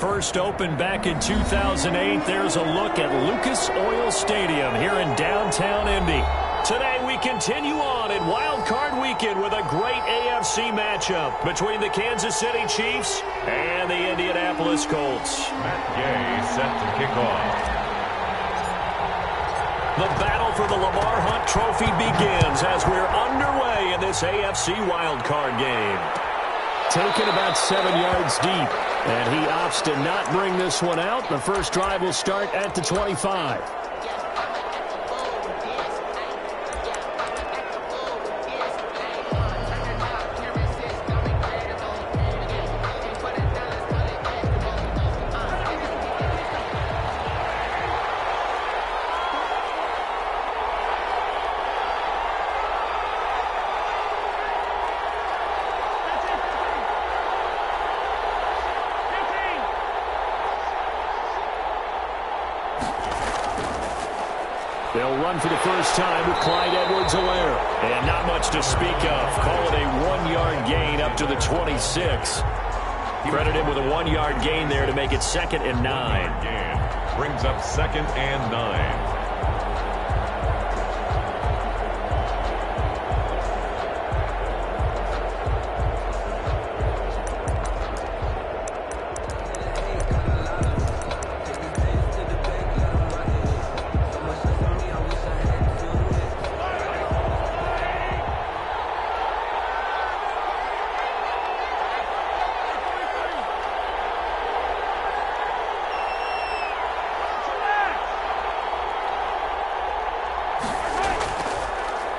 first opened back in 2008, there's a look at Lucas Oil Stadium here in downtown Indy. Today we continue on in Wild Card Weekend with a great AFC matchup between the Kansas City Chiefs and the Indianapolis Colts. Matt Gay set to kick off. The battle for the Lamar Hunt Trophy begins as we're underway in this AFC Wild Card game. Taken about 7 yards deep, and he opts to not bring this one out. The first drive will start at the 25. They'll run for the first time with Clyde Edwards-Helaire. And not much to speak of. Call it a 1-yard gain up to the 26. Credit him with a 1-yard gain there to make it 2nd and 9. Brings up 2nd and 9.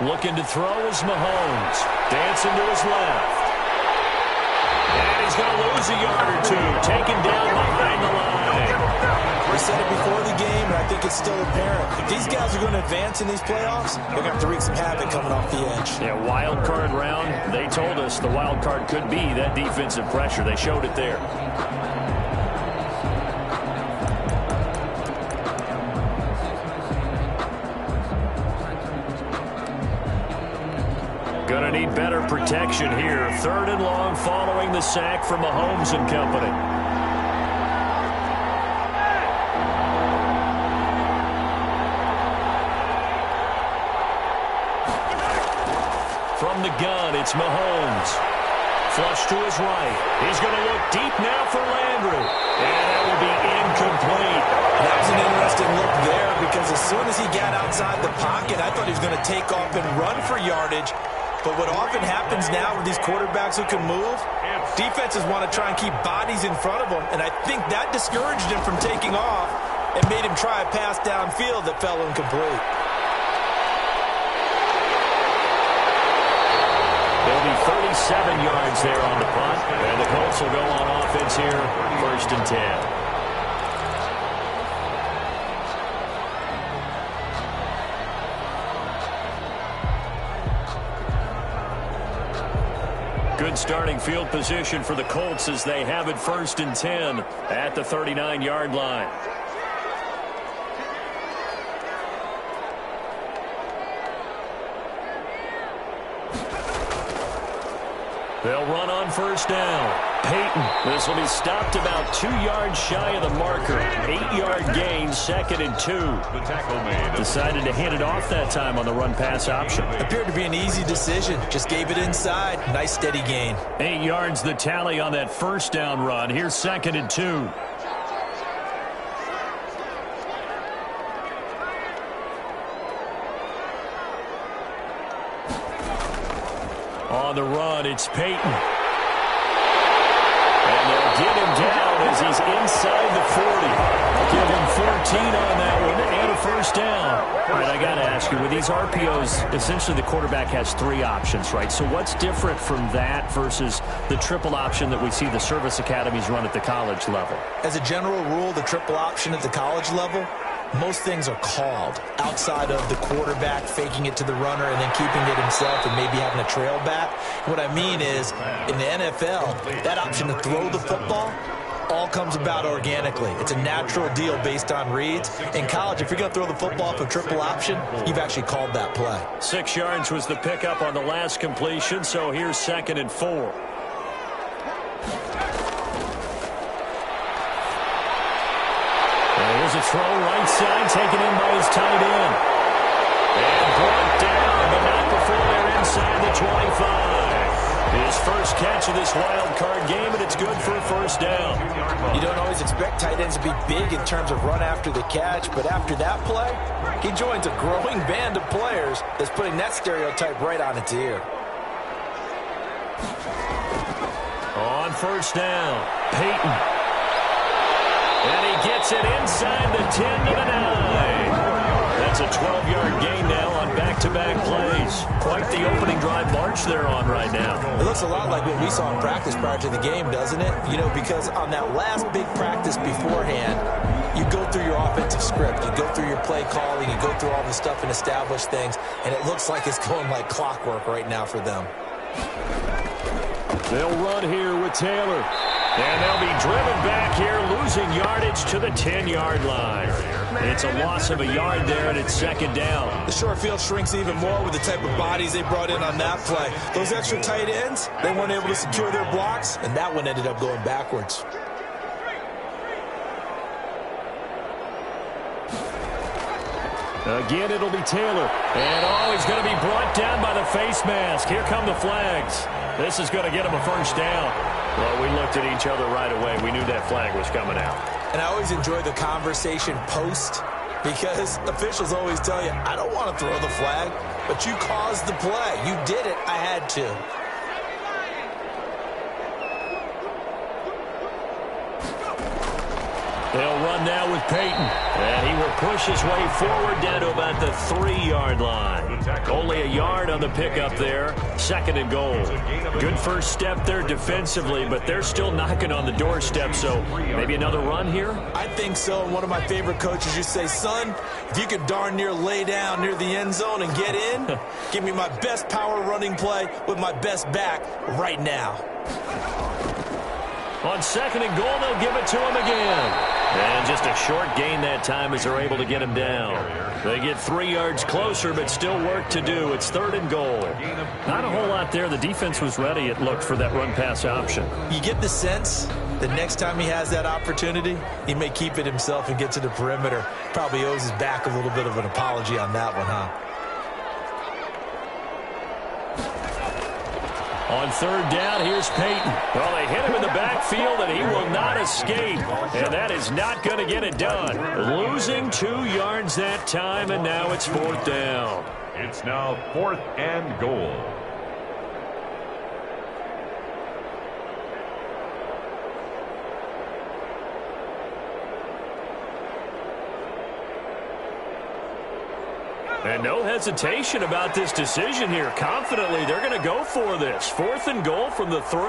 Looking to throw is Mahomes. Dancing to his left. And he's going to lose a yard or two. Taken down behind the line. We said it before the game, and I think it's still apparent. If these guys are going to advance in these playoffs, they're going to have to wreak some havoc coming off the edge. Yeah, wild card round. They told us the wild card could be that defensive pressure. They showed it there. Going to need better protection here. 3rd and long following the sack from Mahomes and company. From the gun, it's Mahomes. Flush to his right. He's going to look deep now for Landry. And that will be incomplete. That was an interesting look there because as soon as he got outside the pocket, I thought he was going to take off and run for yardage. But what often happens now with these quarterbacks who can move, defenses want to try and keep bodies in front of them, and I think that discouraged him from taking off and made him try a pass downfield that fell incomplete. There'll be 37 yards there on the punt, and the Colts will go on offense here, 1st and 10. Good starting field position for the Colts as they have it 1st and 10 at the 39-yard line. They'll run on 1st down. Peyton, this will be stopped about 2 yards shy of the marker. 8-yard gain, 2nd and 2. The tackle made. Decided to hand it off that time on the run-pass option. Appeared to be an easy decision. Just gave it inside. Nice steady gain. 8 yards the tally on that 1st down run. Here's 2nd and 2. On the run, it's Peyton. And they'll get him down as he's inside the 40. Give him 14 on that one and a 1st down. All right, I got to ask you, with these RPOs, essentially the quarterback has 3 options, right? So what's different from that versus the triple option that we see the service academies run at the college level? As a general rule, the triple option at the college level, most things are called outside of the quarterback faking it to the runner and then keeping it himself and maybe having a trail back. What I mean is, in the NFL, that option to throw the football all comes about organically. It's a natural deal based on reads. In college, if you're going to throw the football for triple option, you've actually called that play. 6 yards was the pickup on the last completion, so here's 2nd and 4. Here's a throw right side, taken in by his tight end. And brought down, but not before they're inside the 25. His first catch of this wild card game, and it's good for a first down. You don't always expect tight ends to be big in terms of run after the catch, but after that play, he joins a growing band of players that's putting that stereotype right on its ear. On first down, Peyton. And he gets it inside the 10 to the 9. That's a 12-yard gain now on back-to-back plays. Quite the opening drive march they're on right now. It looks a lot like what we saw in practice prior to the game, doesn't it? You know, because on that last big practice beforehand, you go through your offensive script. You go through your play calling. You go through all the stuff and establish things. And it looks like it's going like clockwork right now for them. They'll run here with Taylor. And they'll be driven back here, losing yardage to the 10-yard line. It's a loss of a yard there, and it's second down. The short field shrinks even more with the type of bodies they brought in on that play. Those extra tight ends, they weren't able to secure their blocks, and that one ended up going backwards. Again, it'll be Taylor. And, he's going to be brought down by the face mask. Here come the flags. This is going to get him a first down. Well, we looked at each other right away. We knew that flag was coming out. And I always enjoy the conversation post because officials always tell you, I don't want to throw the flag, but you caused the play. You did it. I had to. They'll run now with Peyton. And he will push his way forward down to about the 3-yard line. Only a yard on the pickup there. Second and goal. Good first step there defensively, but they're still knocking on the doorstep, so maybe another run here? I think so. And one of my favorite coaches used to say, son, if you could darn near lay down near the end zone and get in, give me my best power running play with my best back right now. On second and goal, they'll give it to him again. And just a short gain that time as they're able to get him down. They get 3 yards closer, but still work to do. It's third and goal. Not a whole lot there. The defense was ready, it looked, for that run-pass option. You get the sense that next time he has that opportunity, he may keep it himself and get to the perimeter. Probably owes his back a little bit of an apology on that one, huh? On third down, here's Peyton. Well, they hit him in the backfield, and he will not escape. And that is not going to get it done. Losing 2 yards that time, and now it's fourth down. It's now fourth and goal. And no hesitation about this decision here. Confidently, they're going to go for this. Fourth and goal from the 3.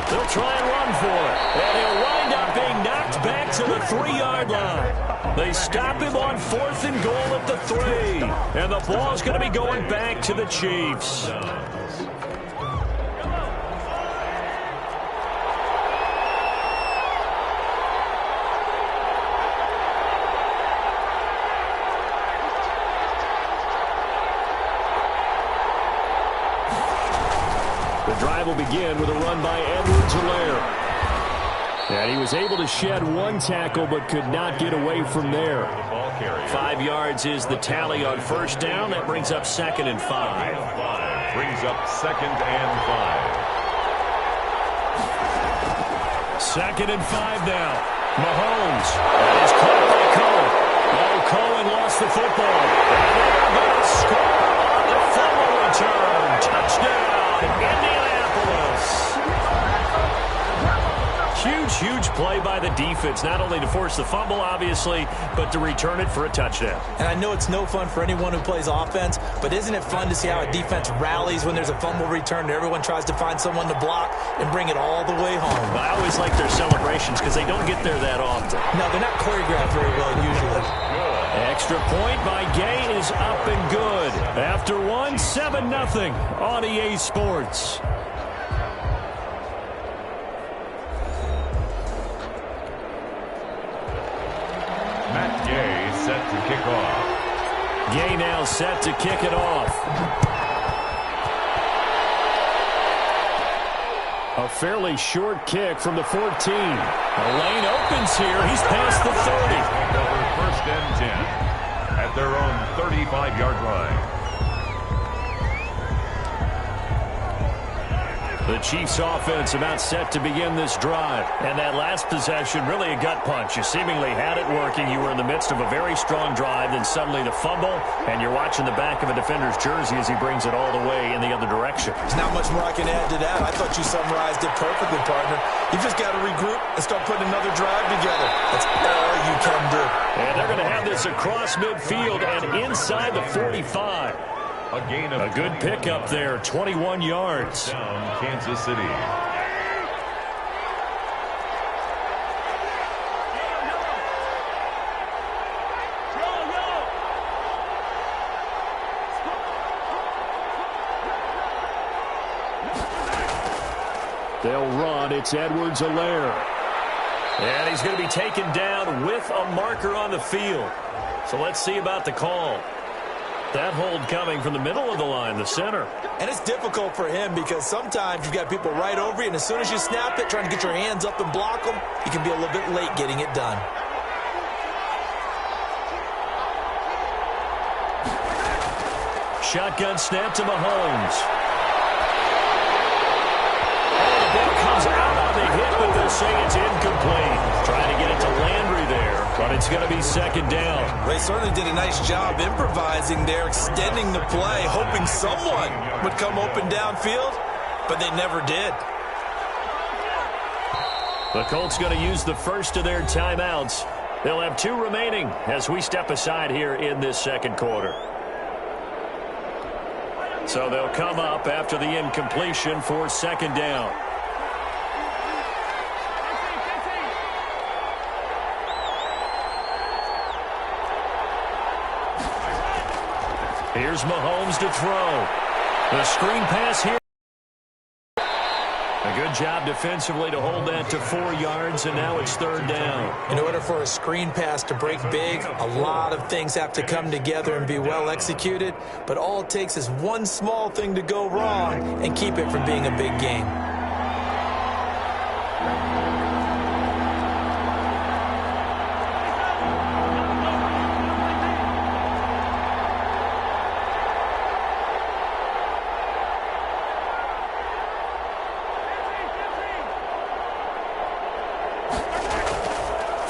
They'll try and run for it. And he'll wind up being knocked back to the 3-yard line. They stop him on fourth and goal at the 3. And the ball's going to be going back to the Chiefs. The drive will begin with a run by Edwards-Helaire. And he was able to shed 1 tackle but could not get away from there. 5 yards is the tally on first down. That brings up second and 5. Brings up second and 5. Second and 5 now. Mahomes. That is caught by Cohen. Oh, Cohen lost the football. And they're going to score on the fumble return. Touchdown, Indianapolis. Huge play by the defense, not only to force the fumble, obviously, but to return it for a touchdown. And I know it's no fun for anyone who plays offense, but isn't it fun to see how a defense rallies when there's a fumble return and everyone tries to find someone to block and bring it all the way home? I always like their celebrations because they don't get there that often. No, they're not choreographed very well usually. Extra point by Gay is up and good. After 1, 7-0 on EA Sports. Matt Gay set to kick off. Gay now set to kick it off. A fairly short kick from the 14. The lane opens here. He's past the 30. Over 1st and 10 at their own 35-yard line. The Chiefs offense about set to begin this drive. And that last possession, really a gut punch. You seemingly had it working. You were in the midst of a very strong drive. Then suddenly the fumble, and you're watching the back of a defender's jersey as he brings it all the way in the other direction. There's not much more I can add to that. I thought you summarized it perfectly, partner. You just got to regroup and start putting another drive together. That's all you can do. And they're going to have this across midfield and inside the 45. A good pickup there, 21 yards. Down Kansas City. They'll run. It's Edwards-Helaire. And he's going to be taken down with a marker on the field. So let's see about the call. That hold coming from the middle of the line, the center. And it's difficult for him because sometimes you've got people right over you, and as soon as you snap it, trying to get your hands up and block them, you can be a little bit late getting it done. Shotgun snap to Mahomes. Oh, the ball comes out on the hit, but they'll say it's incomplete. Trying to get it to Landry there, but it's going to be second down. They certainly did a nice job improvising there, extending the play, hoping someone would come open downfield, but they never did. The Colts going to use the first of their timeouts. They'll have 2 remaining as we step aside here in this second quarter. So they'll come up after the incompletion for second down. Here's Mahomes to throw. The screen pass here. A good job defensively to hold that to 4 yards, and now it's third down. In order for a screen pass to break big, a lot of things have to come together and be well executed, but all it takes is one small thing to go wrong and keep it from being a big game.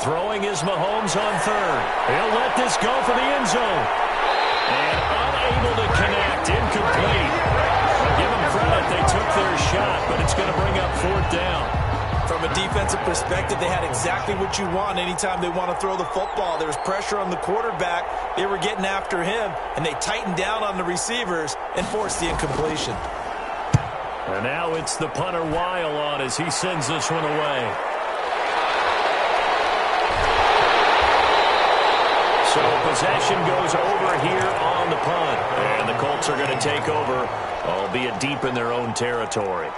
Throwing is Mahomes on third. He'll let this go for the end zone. And unable to connect, incomplete. Give them credit, they took their shot, but it's going to bring up fourth down. From a defensive perspective, they had exactly what you want anytime they want to throw the football. There was pressure on the quarterback. They were getting after him, and they tightened down on the receivers and forced the incompletion. And now it's the punter Weil on as he sends this one away. So possession goes over here on the punt. And the Colts are going to take over, albeit deep in their own territory.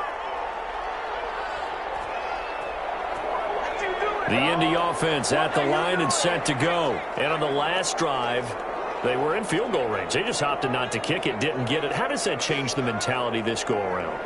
The Indy offense at the line and set to go. And on the last drive, they were in field goal range. They just opted not to kick it, didn't get it. How does that change the mentality this go-around?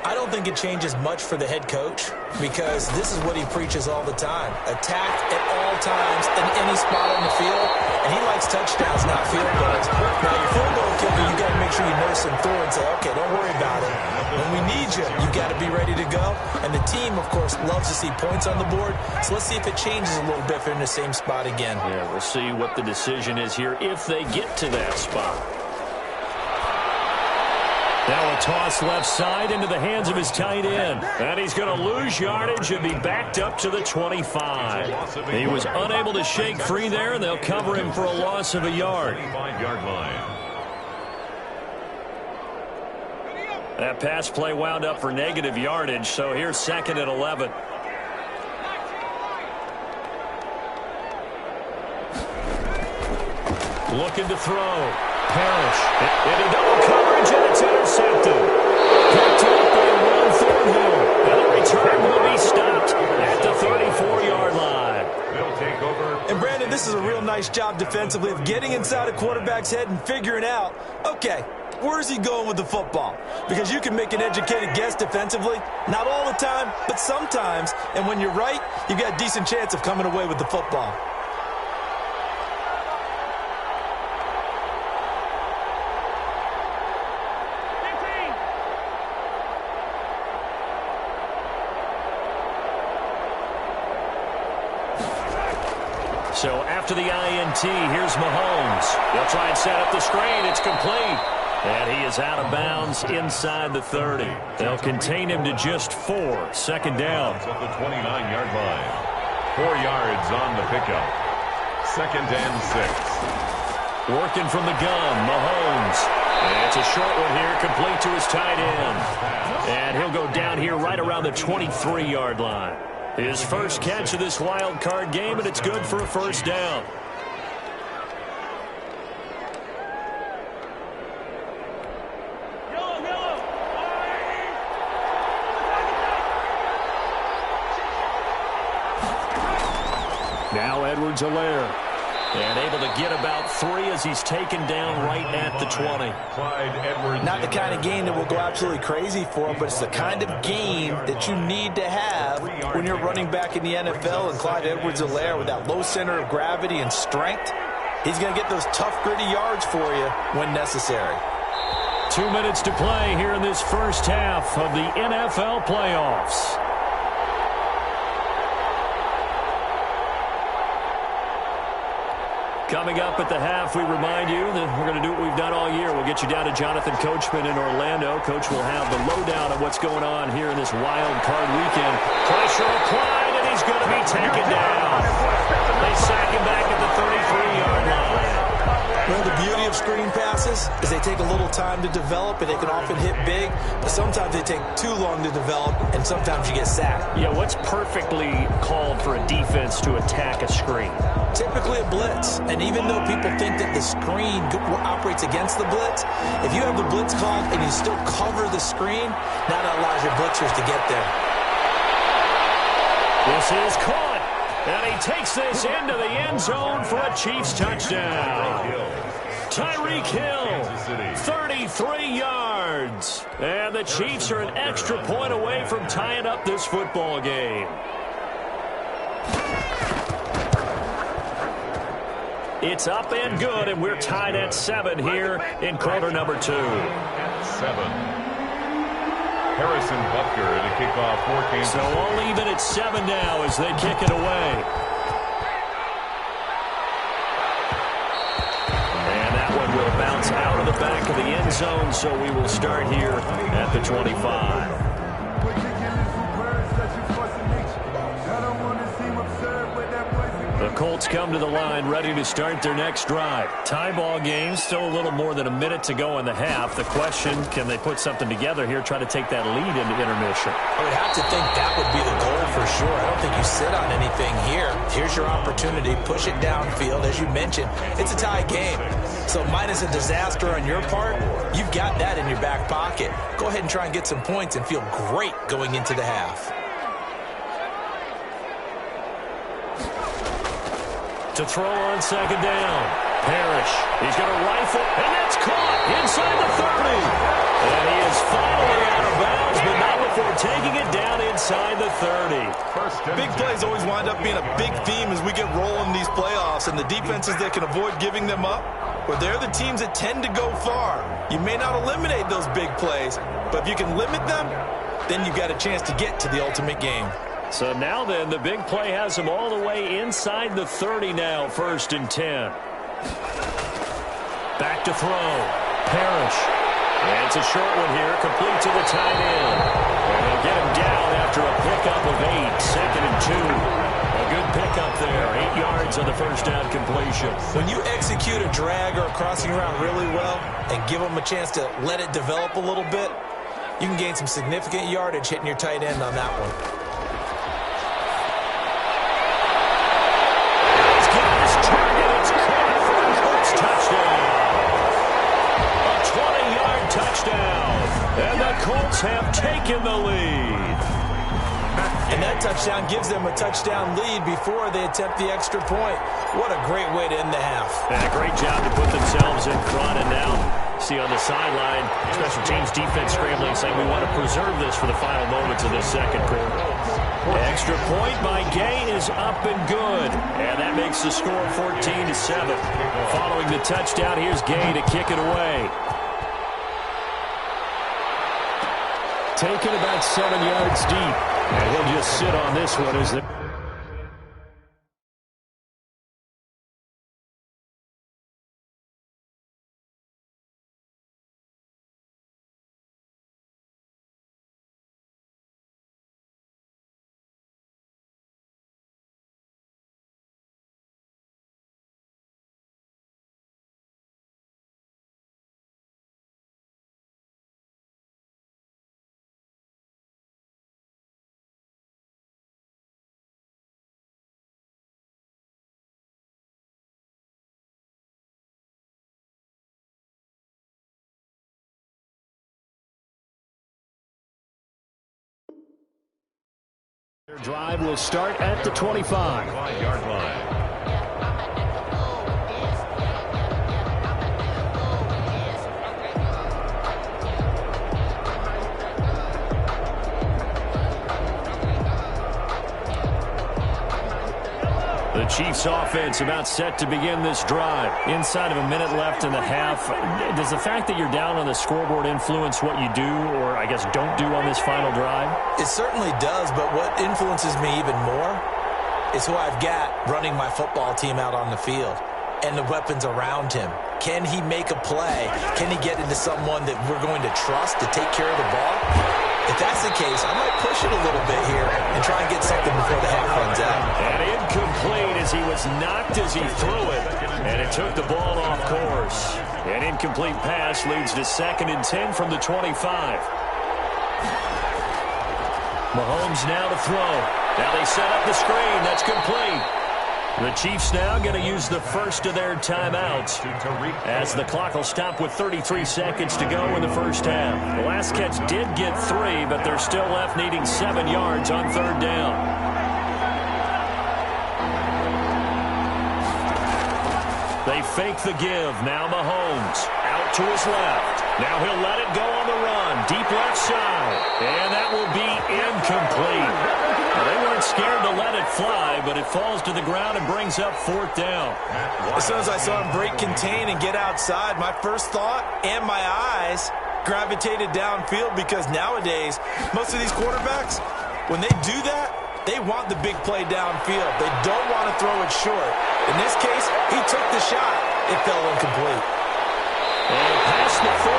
I don't think it changes much for the head coach because this is what he preaches all the time. Attack at all times in any spot on the field, and he likes touchdowns, not field goals. Now, your field goal kicker, you got to make sure you nurse him through and say, okay, don't worry about it. When we need you, you got to be ready to go. And the team, of course, loves to see points on the board. So let's see if it changes a little bit if they're in the same spot again. Yeah, we'll see what the decision is here if they get to that spot. Now a toss left side into the hands of his tight end. And he's going to lose yardage and be backed up to the 25. He was unable to shake free there, and they'll cover him for a loss of a yard. 25-yard line. That pass play wound up for negative yardage, so here's second and 11. Looking to throw. Parrish. Into double coverage, and it's intercepted. Picked up by Will Thornhill. And the return will be stopped at the 34-yard line. They'll take over. And, Brandon, this is a real nice job defensively of getting inside a quarterback's head and figuring out, okay, Where's he going with the football? Because you can make an educated guess defensively. Not all the time, but sometimes. And when you're right, you've got a decent chance of coming away with the football. So after the INT, here's Mahomes. They'll try and set up the screen. It's complete. And he is out of bounds inside the 30. They'll contain him to just 4. Second down. At the 29-yard line. 4 yards on the pickup. Second and 6. Working from the gun, Mahomes. And it's a short one here, complete to his tight end. And he'll go down here right around the 23-yard line. His first catch of this wild card game, and it's good for a first down. Now Edwards-Helaire. And able to get about 3 as he's taken down right at the 20. Not the kind of game that will go absolutely crazy for him, but it's the kind of game that you need to have when you're running back in the NFL. And Clyde Edwards-Helaire, with that low center of gravity and strength, he's going to get those tough, gritty yards for you when necessary. 2 minutes to play here in this first half of the NFL playoffs. Coming up at the half, we remind you that we're going to do what we've done all year. We'll get you down to Jonathan Coachman in Orlando. Coach will have the lowdown of what's going on here in this wild card weekend. Pressure applied, and he's going to be taken down. They sack him back at the 33-yard line. Well, the beauty of screen passes is they take a little time to develop, and they can often hit big, but sometimes they take too long to develop, and sometimes you get sacked. Yeah, what's perfectly called for a defense to attack a screen? Typically a blitz, and even though people think that the screen operates against the blitz, if you have the blitz called and you still cover the screen, that allows your blitzers to get there. This is caught, and he takes this into the end zone for a Chiefs touchdown. Tyreek Hill, 33 yards, and the Chiefs are an extra point away from tying up this football game. It's up and good, and we're tied at 7 here in quarter number 2. 7. Harrison Butker to kick off for Kansas. So all even at 7 now as they kick it away. And that one will bounce out of the back of the end zone, so we will start here at the 25. The Colts come to the line ready to start their next drive. Tie ball game, still a little more than a minute to go in the half. The question, can they put something together here, try to take that lead into intermission? I would have to think that would be the goal for sure. I don't think you sit on anything here. Here's your opportunity. Push it downfield. As you mentioned, it's a tie game. So minus a disaster on your part, you've got that in your back pocket. Go ahead and try and get some points and feel great going into the half. To throw on second down. Parrish. He's got a rifle, and that's caught inside the 30. And he is finally out of bounds, but not before taking it down inside the 30. Big plays always wind up being a big theme as we get rolling these playoffs, and the defenses that can avoid giving them up, well, they're the teams that tend to go far. You may not eliminate those big plays, but if you can limit them, then you've got a chance to get to the ultimate game. So now then, the big play has him all the way inside the 30 now, 1st and 10. Back to throw. Parrish. And it's a short one here, complete to the tight end. And they'll get him down after a pickup of 8, 2nd and 2. A good pickup there, 8 yards on the first down completion. When you execute a drag or a crossing route really well and give them a chance to let it develop a little bit, you can gain some significant yardage hitting your tight end on that one. And the Colts have taken the lead. And that touchdown gives them a touchdown lead before they attempt the extra point. What a great way to end the half. And a great job to put themselves in front, and now see on the sideline, special teams defense scrambling, saying we want to preserve this for the final moments of this second quarter. Extra point by Gay is up and good. And that makes the score 14-7. Following the touchdown, here's Gay to kick it away. Taken about 7 yards deep. And he'll just sit on this one as the... Their drive will start at the 25. 5-yard line. The Chiefs offense about set to begin this drive. Inside of a minute left in the half. Does the fact that you're down on the scoreboard influence what you do, or I guess don't do on this final drive? It certainly does, but what influences me even more is who I've got running my football team out on the field and the weapons around him. Can he make a play? Can he get into someone that we're going to trust to take care of the ball? If that's the case, I might push it a little bit here and try and get something before the half runs out. And incomplete as he was knocked as he threw it. And it took the ball off course. An incomplete pass leads to 2nd and 10 from the 25. Mahomes now to throw. Now they set up the screen. That's complete. The Chiefs now going to use the first of their timeouts as the clock will stop with 33 seconds to go in the first half. The last catch did get 3, but they're still left needing 7 yards on 3rd down. They fake the give. Now Mahomes out to his left. Now he'll let it go on the run. Deep left side. And that will be incomplete. Now, they weren't scared to let it fly, but it falls to the ground and brings up 4th down. As soon as I saw him break contain and get outside, my first thought and my eyes gravitated downfield, because nowadays, most of these quarterbacks, when they do that, they want the big play downfield. They don't want to throw it short. In this case, he took the shot. It fell incomplete. And past the 40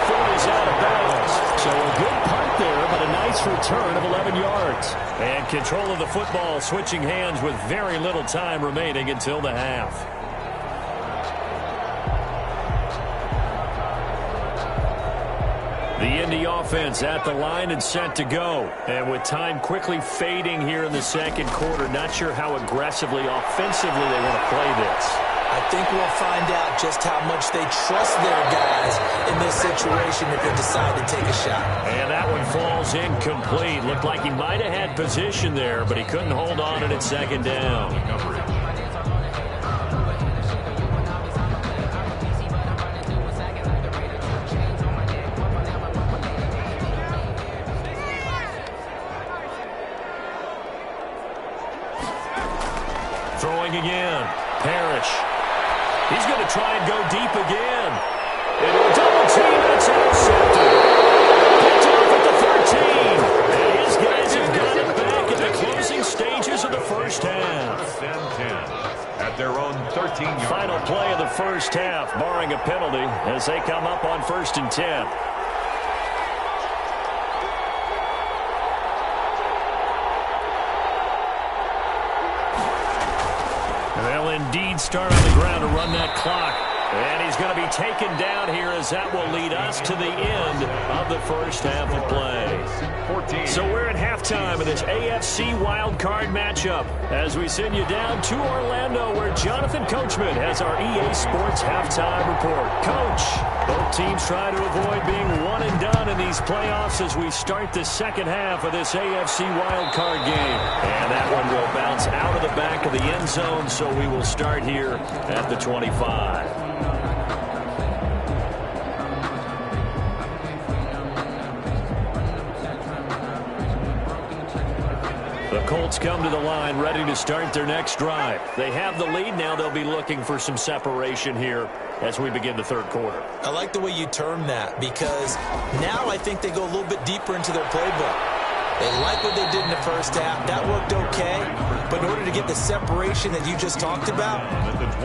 before he's out of bounds. So a good punt there, but a nice return of 11 yards. And control of the football switching hands with very little time remaining until the half. The Indy offense at the line and set to go. And with time quickly fading here in the second quarter, not sure how aggressively, offensively they want to play this. I think we'll find out just how much they trust their guys in this situation if they decide to take a shot. And that one falls incomplete. Looked like he might have had position there, but he couldn't hold on it at 2nd down. Throwing again. Parrish. He's going to try and go deep again. Into a double team, and it's intercepted. Picked off at the 13. And his guys have got it back in the closing stages of the first half. 10-10 at their own 13-yard line. Final play of the first half, barring a penalty, as they come up on 1st and 10. They'll indeed start on the ground to run that clock. And he's going to be taken down here as that will lead us to the end of the first half of play. 14. So we're at halftime of this AFC wildcard matchup as we send you down to Orlando where Jonathan Coachman has our EA Sports halftime report. Coach, both teams try to avoid being one and done in these playoffs as we start the second half of this AFC wildcard game. And that one will bounce out of the back of the end zone, so we will start here at the 25. The Colts come to the line ready to start their next drive. They have the lead. Now they'll be looking for some separation here as we begin the third quarter. I like the way you term that because now I think they go a little bit deeper into their playbook. They like what they did in the first half. That worked okay. But in order to get the separation that you just talked about,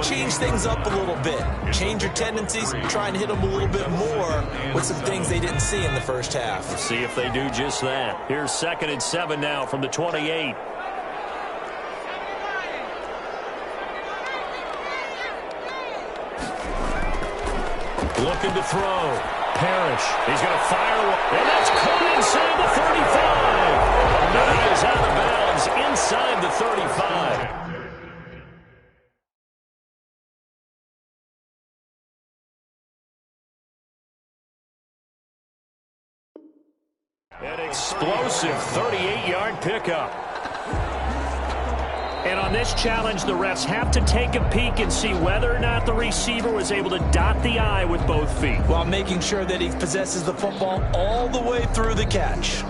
change things up a little bit. Change your tendencies. Try and hit them a little bit more with some things they didn't see in the first half. Let's see if they do just that. Here's 2nd and 7 now from the 28. Looking to throw. Parrish. He's going to fire one. And that's caught inside the 35. That is out of bounds inside the 35. An explosive 38-yard pickup. And on this challenge, the refs have to take a peek and see whether or not the receiver was able to dot the I with both feet, while making sure that he possesses the football all the way through the catch.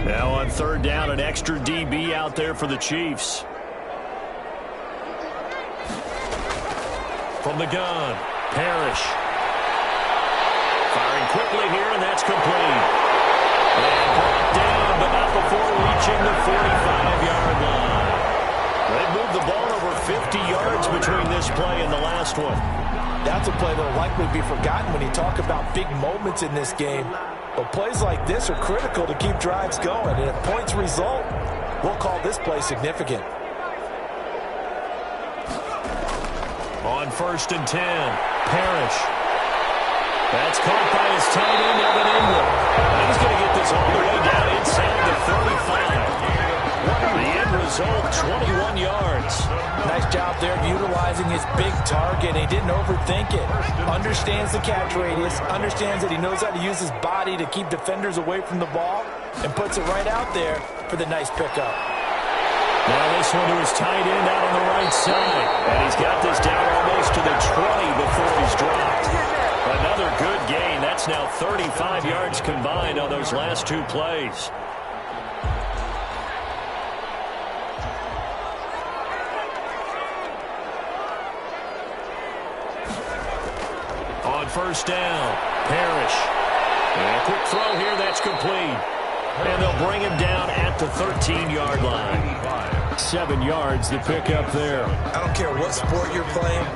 Now on 3rd down, an extra DB out there for the Chiefs. From the gun, Parrish. Firing quickly here, and that's complete. And brought down, but not before reaching the 45-yard line. They moved the ball over 50 yards between this play and the last one. That's a play that will likely be forgotten when you talk about big moments in this game. But plays like this are critical to keep drives going. And if points result, we'll call this play significant. On 1st and 10, Parrish. That's caught by his tight end, Evan Ingram. He's going to get this all the way down inside the 35. The end result, 21 yards. Nice job there of utilizing his big target. He didn't overthink it. Understands the catch radius. Understands that he knows how to use his body to keep defenders away from the ball. And puts it right out there for the nice pickup. Now this one to his tight end out on the right side. And he's got this down almost to the 20 before he's dropped. Another good gain. That's now 35 yards combined on those last 2 plays. On 1st down, Parrish. And a quick throw here, that's complete. And they'll bring him down at the 13-yard line. 7 yards to pick up there. I don't care what sport you're playing.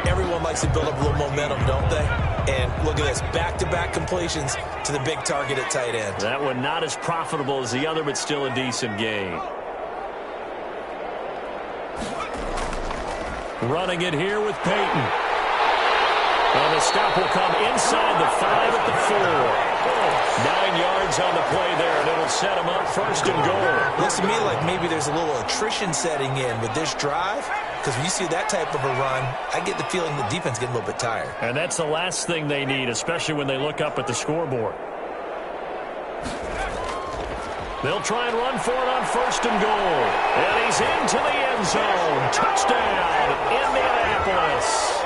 Everyone likes to build up a little momentum, don't they? And look at this, back-to-back completions to the big target at tight end. That one not as profitable as the other, but still a decent gain. Running it here with Peyton. And the stop will come inside the 5 at the 4. 9 yards on the play there, and it'll set him up 1st and goal. Looks to me like maybe there's a little attrition setting in with this drive, because when you see that type of a run, I get the feeling the defense getting a little bit tired. And that's the last thing they need, especially when they look up at the scoreboard. They'll try and run for it on 1st and goal. And he's into the end zone. Touchdown, Indianapolis.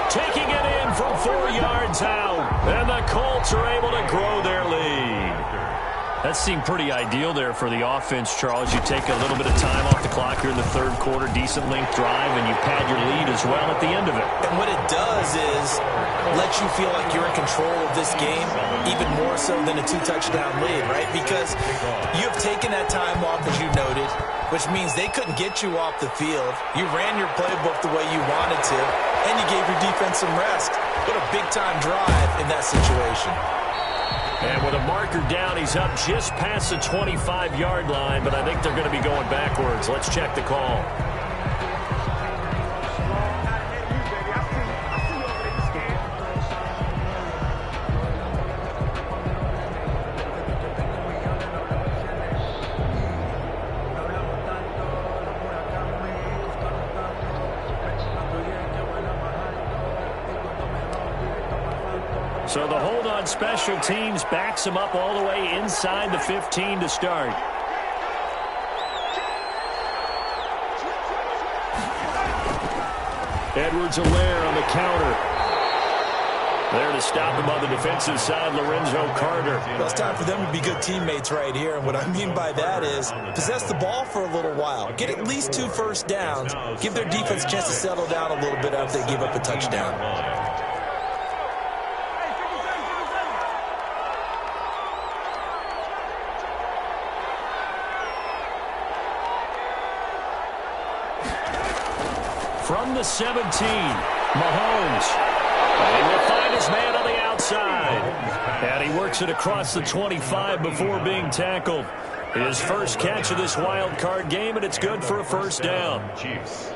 Taking it in from 4 yards out. And the Colts are able to grow their lead. That seemed pretty ideal there for the offense, Charles. You take a little bit of time off the clock here in the 3rd quarter, decent length drive, and you pad your lead as well at the end of it. And what it does is let you feel like you're in control of this game, even more so than a 2-touchdown lead, right? Because you have taken that time off, as you noted, which means they couldn't get you off the field. You ran your playbook the way you wanted to, and you gave your defense some rest. What a big-time drive in that situation. And with a marker down, he's up just past the 25-yard line, but I think they're going to be going backwards. Let's check the call. So the hold on special teams backs him up all the way inside the 15 to start. Edwards-Helaire on the counter. There to stop him on the defensive side, Lorenzo Carter. Well, it's time for them to be good teammates right here. And what I mean by that is possess the ball for a little while. Get at least 2 first downs. Give their defense a chance to settle down a little bit after they give up a touchdown. From the 17, Mahomes. And he'll find his man on the outside. And he works it across the 25 before being tackled. His first catch of this wild card game, and it's good for a first down. Chiefs.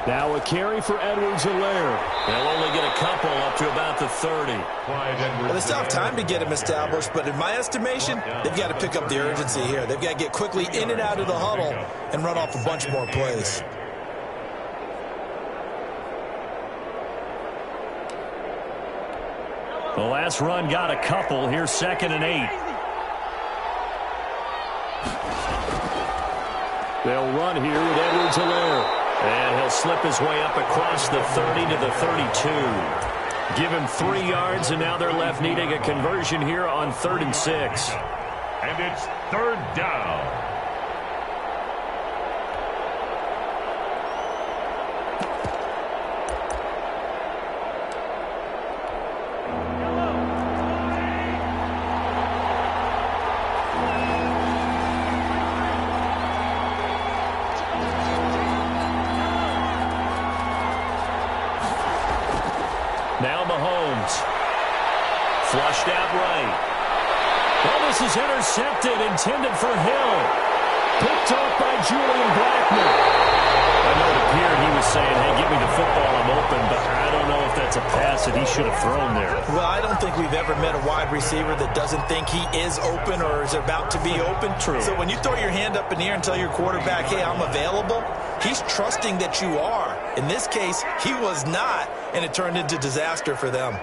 Now a carry for Edwards-Helaire. They'll only get a couple up to about the 30. Well, they still have time to get him established, but in my estimation, they've got to pick up the urgency here. They've got to get quickly in and out of the huddle and run off a bunch more plays. The last run got a couple. Here's 2nd and 8. They'll run here with Edwards-Helaire. And he'll slip his way up across the 30 to the 32. Give him 3 yards, and now they're left needing a conversion here on 3rd and 6. And it's 3rd down. Now Mahomes. Flushed out right. Well, this is intercepted, intended for Hill. Picked off by Julian Blackmon. I know it appeared he was saying, hey, give me the football, I'm open, but I don't know if that's a pass that he should have thrown there. Well, I don't think we've ever met a wide receiver that doesn't think he is open or is about to be open. True. So when you throw your hand up in the air and tell your quarterback, hey, I'm available, he's trusting that you are. In this case, he was not, and it turned into disaster for them.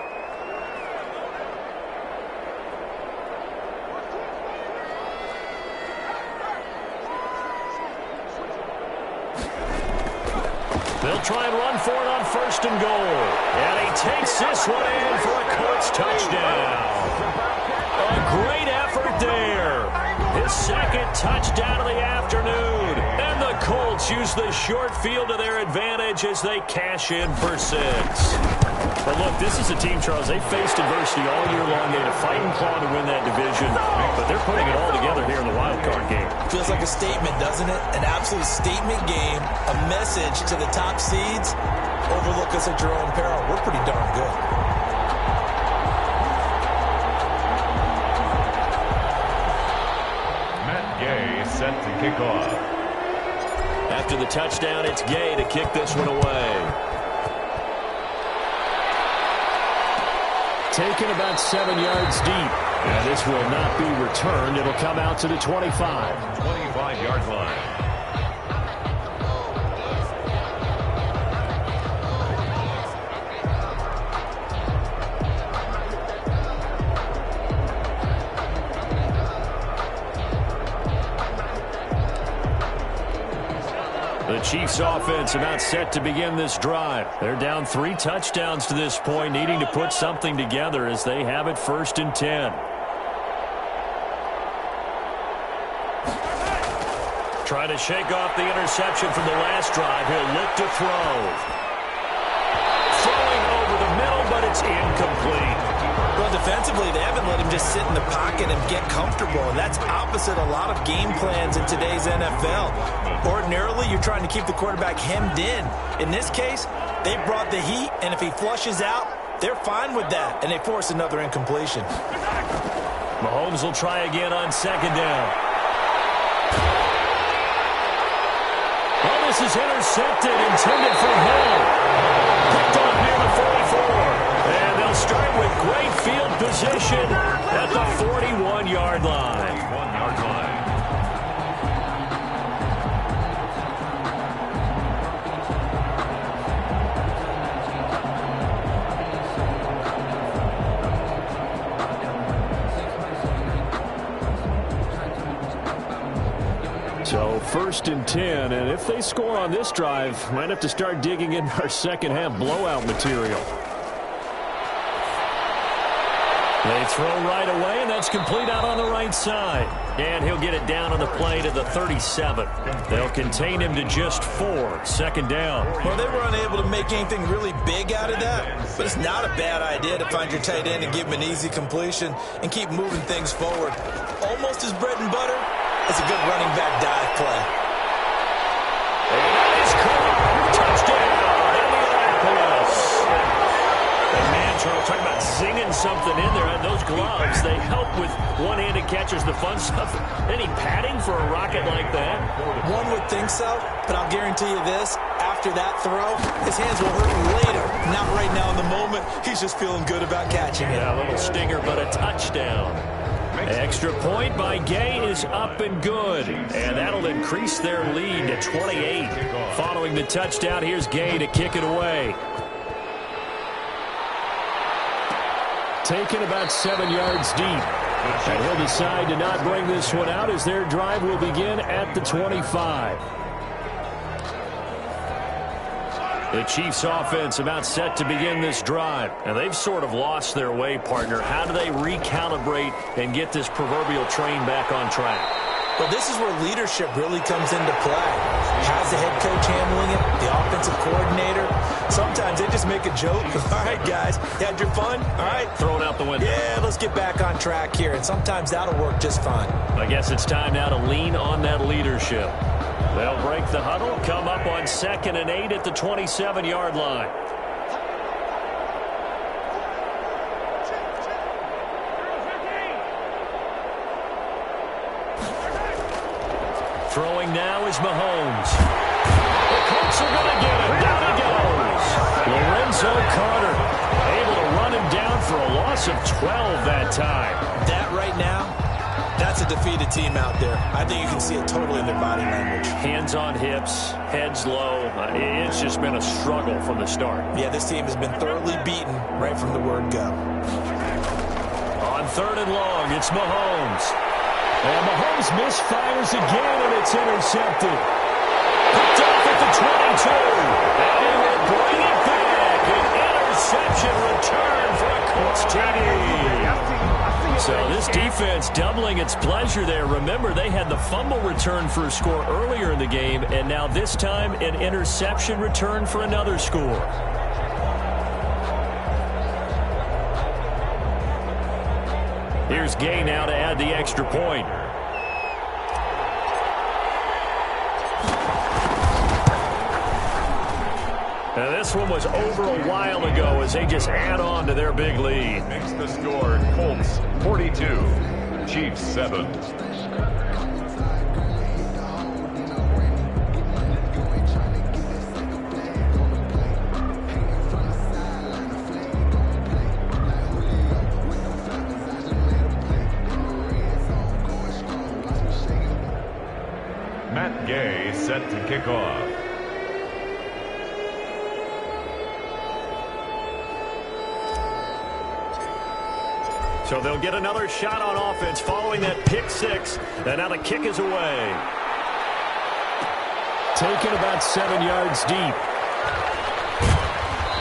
They'll try and run for it on 1st and goal. And he takes this one in for a Colts touchdown. A great effort there. His 2nd touchdown of the afternoon. And the Colts use the short field to their advantage as they cash in for 6. But look, this is a team, Charles, they faced adversity all year long. They had to fight and claw to win that division. But they're putting it all together here in the wild card game. Feels like a statement, doesn't it? An absolute statement game, a message to the top seeds. Overlook us at your own peril. We're pretty darn good. Matt Gay set to kick off. After the touchdown, it's Gay to kick this one away. Taken about 7 yards deep. And this will not be returned. It'll come out to the 25. 25-yard line. The Chiefs offense about set to begin this drive. They're down 3 touchdowns to this point, needing to put something together as they have it 1st and 10. Trying to shake off the interception from the last drive. He'll look to throw. Throwing over the middle, but it's incomplete. Well, defensively, they haven't let him just sit in the pocket and get comfortable, and that's opposite a lot of game plans in today's NFL. Ordinarily, you're trying to keep the quarterback hemmed in. In this case, they brought the heat, and if he flushes out, they're fine with that, and they force another incompletion. Mahomes will try again on 2nd down. Well, this is intercepted, intended for Hill. Picked off near the 44. And they'll start with great field position at the 41-yard line. 1-yard line. So 1st and 10, and if they score on this drive, might have to start digging in our second half blowout material. They throw right away, and that's complete out on the right side. And he'll get it down on the play to the 37. They'll contain him to just 4. 2nd down. Well, they were unable to make anything really big out of that, but it's not a bad idea to find your tight end and give him an easy completion and keep moving things forward. Almost as bread and butter as a good running back dive play. And that is caught. Touchdown, Indianapolis. And man, Charles, talking about zinging something in there. Those gloves, they help with one-handed catches, the fun stuff. Any padding for a rocket like that? One would think so, but I'll guarantee you this. After that throw, his hands will hurt later. Not right now in the moment. He's just feeling good about catching it. Yeah, a little stinger, but a touchdown. Extra point by Gay is up and good. And that'll increase their lead to 28. Following the touchdown, here's Gay to kick it away. Taken about 7 yards deep. And he'll decide to not bring this one out as their drive will begin at the 25. The Chiefs offense about set to begin this drive. And they've sort of lost their way, partner. How do they recalibrate and get this proverbial train back on track? Well, this is where leadership really comes into play. How's the head coach handling it? The offensive coordinator? Sometimes they just make a joke. All right, guys, you had your fun? All right. Throw it out the window. Yeah, let's get back on track here. And sometimes that'll work just fine. I guess it's time now to lean on that leadership. They'll break the huddle, come up on 2nd and 8 at the 27-yard line. Throwing now is Mahomes. The Colts are going to get him. Down he goes. Lorenzo Carter able to run him down for a loss of 12 that time. That right now, that's a defeated team out there. I think you can see it totally in their body language. Hands on hips, heads low. It's just been a struggle from the start. Yeah, this team has been thoroughly beaten right from the word go. On 3rd and long, it's Mahomes. And Mahomes misfires again, and it's intercepted. Picked off at the 22. And he will bring it back. An interception return for a Colts TD. So this defense doubling its pleasure there. Remember, they had the fumble return for a score earlier in the game, and now this time an interception return for another score. Here's Gay now to add the extra point. Now this one was over a while ago as they just add on to their big lead. Makes the score Colts 42, Chiefs 7. Matt Gay set to kick off. So they'll get another shot on offense following that pick six. And now the kick is away. Taken about 7 yards deep.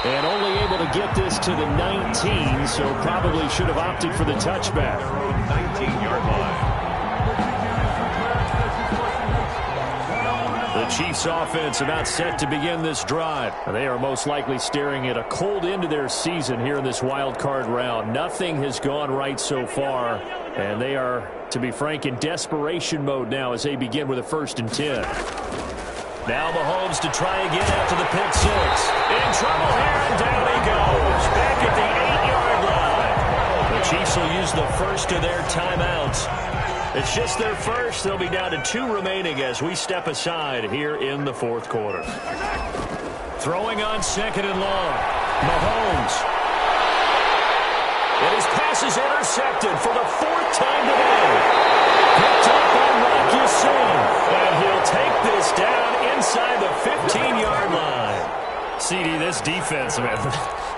And only able to get this to the 19, so probably should have opted for the touchback. 19-yard line. The Chiefs offense about set to begin this drive. They are most likely staring at a cold end to their season here in this wild card round. Nothing has gone right so far, and they are, to be frank, in desperation mode now as they begin with a 1st and 10. Now Mahomes to try again after the pick six. In trouble here, and down he goes. Back at the 8-yard line. The Chiefs will use the first of their timeouts. It's just their first. They'll be down to 2 remaining as we step aside here in the 4th quarter. Throwing on 2nd and long. Mahomes. And his pass is intercepted for the 4th time today. Picked up on Rock Ya-Sin. And he'll take this down inside the 15-yard line. CD, this defense, man,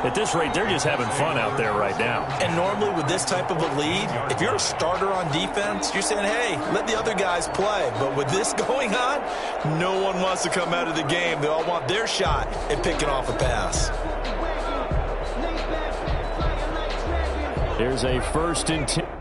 At this rate, they're just having fun out there right now. And normally with this type of a lead, if you're a starter on defense, you're saying, hey, let the other guys play. But with this going on, no one wants to come out of the game. They all want their shot at picking off a pass. Here's a 1st and 10.